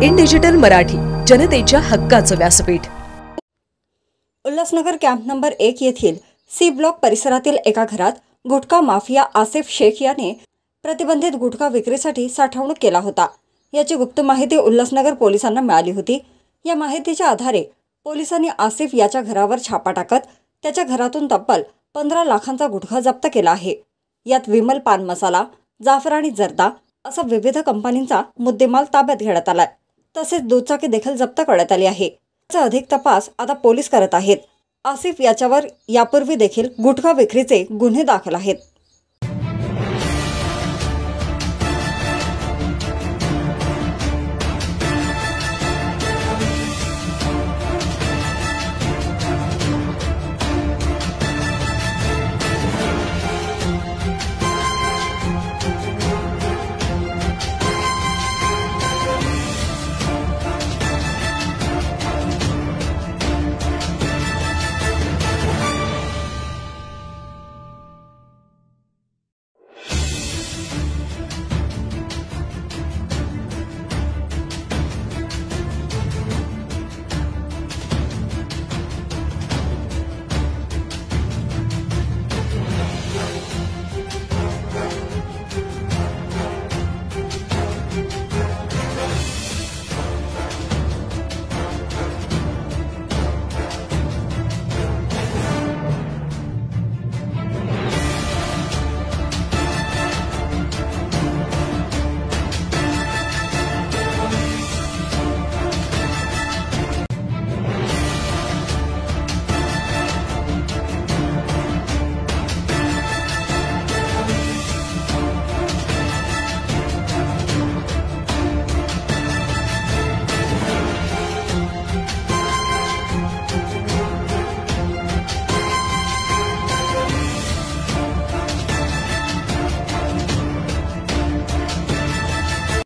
In digital Marathi, जनतेच्या हक्काचं व्यासपीठ। उल्हासनगर कॅम्प नंबर 1 येथील सी ब्लॉक परिसरातील एका घरात गुटखा माफिया आसिफ शेख याने प्रतिबंधित गुटखा विक्रीसाठी साठवणूक केला होता। याची गुप्त माहिती उल्हासनगर पोलिसांना मिळाली होती। या माहितीच्या आधारे पोलिसांनी आसिफ याच्या घरावर छापा टाकत त्याच्या घरातून तब्बल 15 लाखांचा गुटखा जप्त केला आहे। यात विमल पान मसाला, जाफरानी जर्दा असा विविध कंपन्यांचा मुद्देमाल ताब्यात घेण्यात आलाय। तसेच दुचाकी देखील जप्त करण्यात आली आहे। याचा अधिक तपास आता पोलीस करत आहेत। आसिफ याच्यावर यापूर्वी देखील गुटखा विक्रीचे गुन्हे दाखल आहेत।